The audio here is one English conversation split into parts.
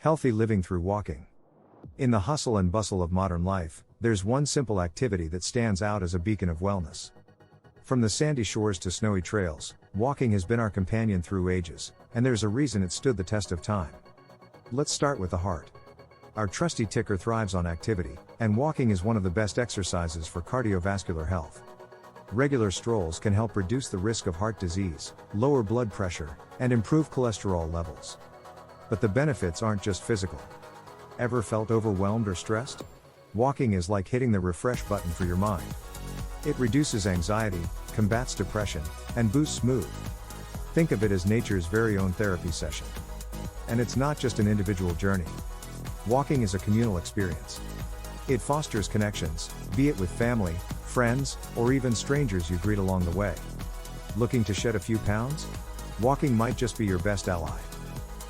Healthy living through walking. In the hustle and bustle of modern life, there's one simple activity that stands out as a beacon of wellness. From the sandy shores to snowy trails, walking has been our companion through ages, and there's a reason it stood the test of time. Let's start with the heart. Our trusty ticker thrives on activity, and walking is one of the best exercises for cardiovascular health. Regular strolls can help reduce the risk of heart disease, lower blood pressure, and improve cholesterol levels. But the benefits aren't just physical. Ever felt overwhelmed or stressed? Walking is like hitting the refresh button for your mind. It reduces anxiety, combats depression, and boosts mood. Think of it as nature's very own therapy session. And it's not just an individual journey. Walking is a communal experience. It fosters connections, be it with family, friends, or even strangers you greet along the way. Looking to shed a few pounds? Walking might just be your best ally.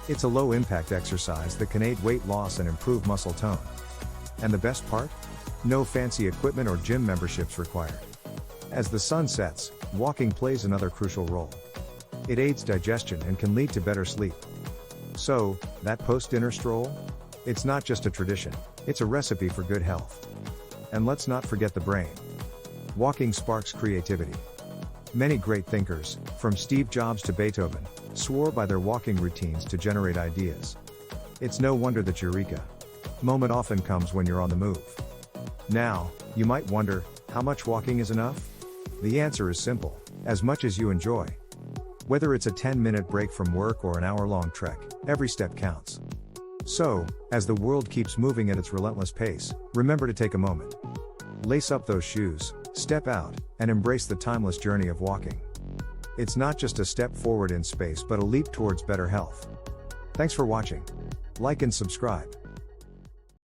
It's a low-impact exercise that can aid weight loss and improve muscle tone. And the best part? No fancy equipment or gym memberships required. As the sun sets, walking plays another crucial role. It aids digestion and can lead to better sleep. So, that post-dinner stroll? It's not just a tradition, it's a recipe for good health. And let's not forget the brain. Walking sparks creativity. Many great thinkers, from Steve Jobs to Beethoven, swore by their walking routines to generate ideas. It's no wonder that eureka moment often comes when you're on the move. Now, you might wonder, how much walking is enough? The answer is simple: as much as you enjoy. Whether it's a 10-minute break from work or an hour-long trek, every step counts. So, as the world keeps moving at its relentless pace, remember to take a moment. Lace up those shoes, step out, and embrace the timeless journey of walking. It's not just a step forward in space but a leap towards better health. Thanks for watching. Like and subscribe.